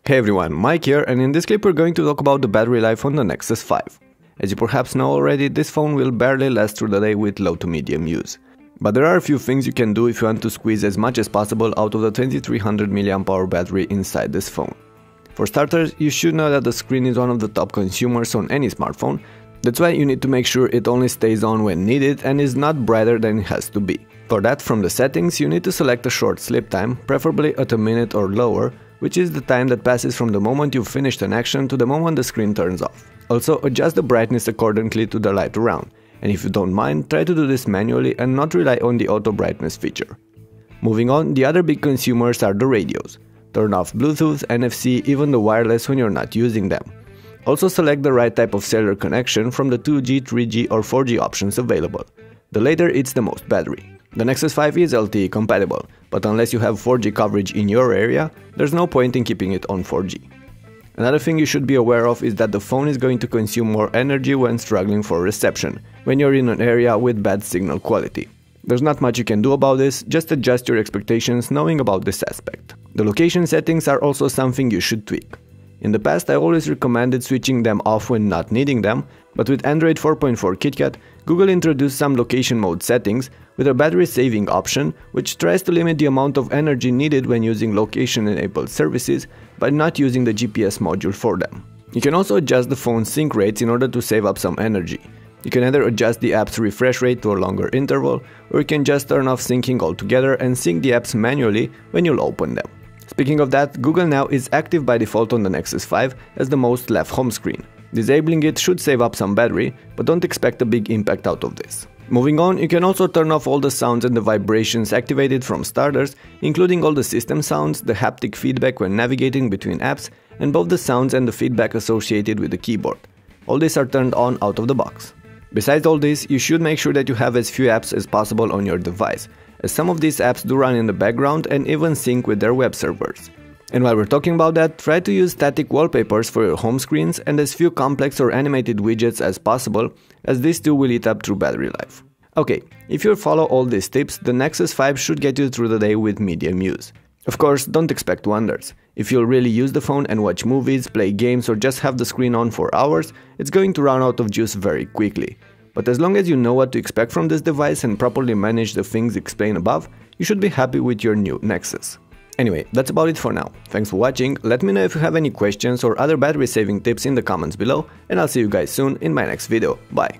Hey everyone, Mike here, and in this clip we're going to talk about the battery life on the Nexus 5. As you perhaps know already, this phone will barely last through the day with low to medium use. But there are a few things you can do if you want to squeeze as much as possible out of the 2300 mAh battery inside this phone. For starters, you should know that the screen is one of the top consumers on any smartphone. That's why you need to make sure it only stays on when needed and is not brighter than it has to be. For that, from the settings, you need to select a short sleep time, preferably at a minute or lower, which is the time that passes from the moment you've finished an action to the moment the screen turns off. Also, adjust the brightness accordingly to the light around, and if you don't mind, try to do this manually and not rely on the auto brightness feature. Moving on, the other big consumers are the radios. Turn off Bluetooth, NFC, even the wireless when you're not using them. Also select the right type of cellular connection from the 2G, 3G or 4G options available. The later eats the most battery. The Nexus 5 is LTE compatible, but unless you have 4G coverage in your area, there's no point in keeping it on 4G. Another thing you should be aware of is that the phone is going to consume more energy when struggling for reception, when you're in an area with bad signal quality. There's not much you can do about this, just adjust your expectations knowing about this aspect. The location settings are also something you should tweak. In the past I always recommended switching them off when not needing them, but with Android 4.4 KitKat, Google introduced some location mode settings with a battery saving option which tries to limit the amount of energy needed when using location-enabled services by not using the GPS module for them. You can also adjust the phone's sync rates in order to save up some energy. You can either adjust the app's refresh rate to a longer interval, or you can just turn off syncing altogether and sync the apps manually when you'll open them. Speaking of that, Google Now is active by default on the Nexus 5 as the most left home screen. Disabling it should save up some battery, but don't expect a big impact out of this. Moving on, you can also turn off all the sounds and the vibrations activated from starters, including all the system sounds, the haptic feedback when navigating between apps, and both the sounds and the feedback associated with the keyboard. All these are turned on out of the box. Besides all this, you should make sure that you have as few apps as possible on your device, as some of these apps do run in the background and even sync with their web servers. And while we're talking about that, try to use static wallpapers for your home screens and as few complex or animated widgets as possible, as these too will eat up through battery life. Okay, if you follow all these tips, the Nexus 5 should get you through the day with medium use. Of course, don't expect wonders. If you'll really use the phone and watch movies, play games or just have the screen on for hours, it's going to run out of juice very quickly. But as long as you know what to expect from this device and properly manage the things explained above, you should be happy with your new Nexus. Anyway, that's about it for now. Thanks for watching, let me know if you have any questions or other battery saving tips in the comments below, and I'll see you guys soon in my next video. Bye!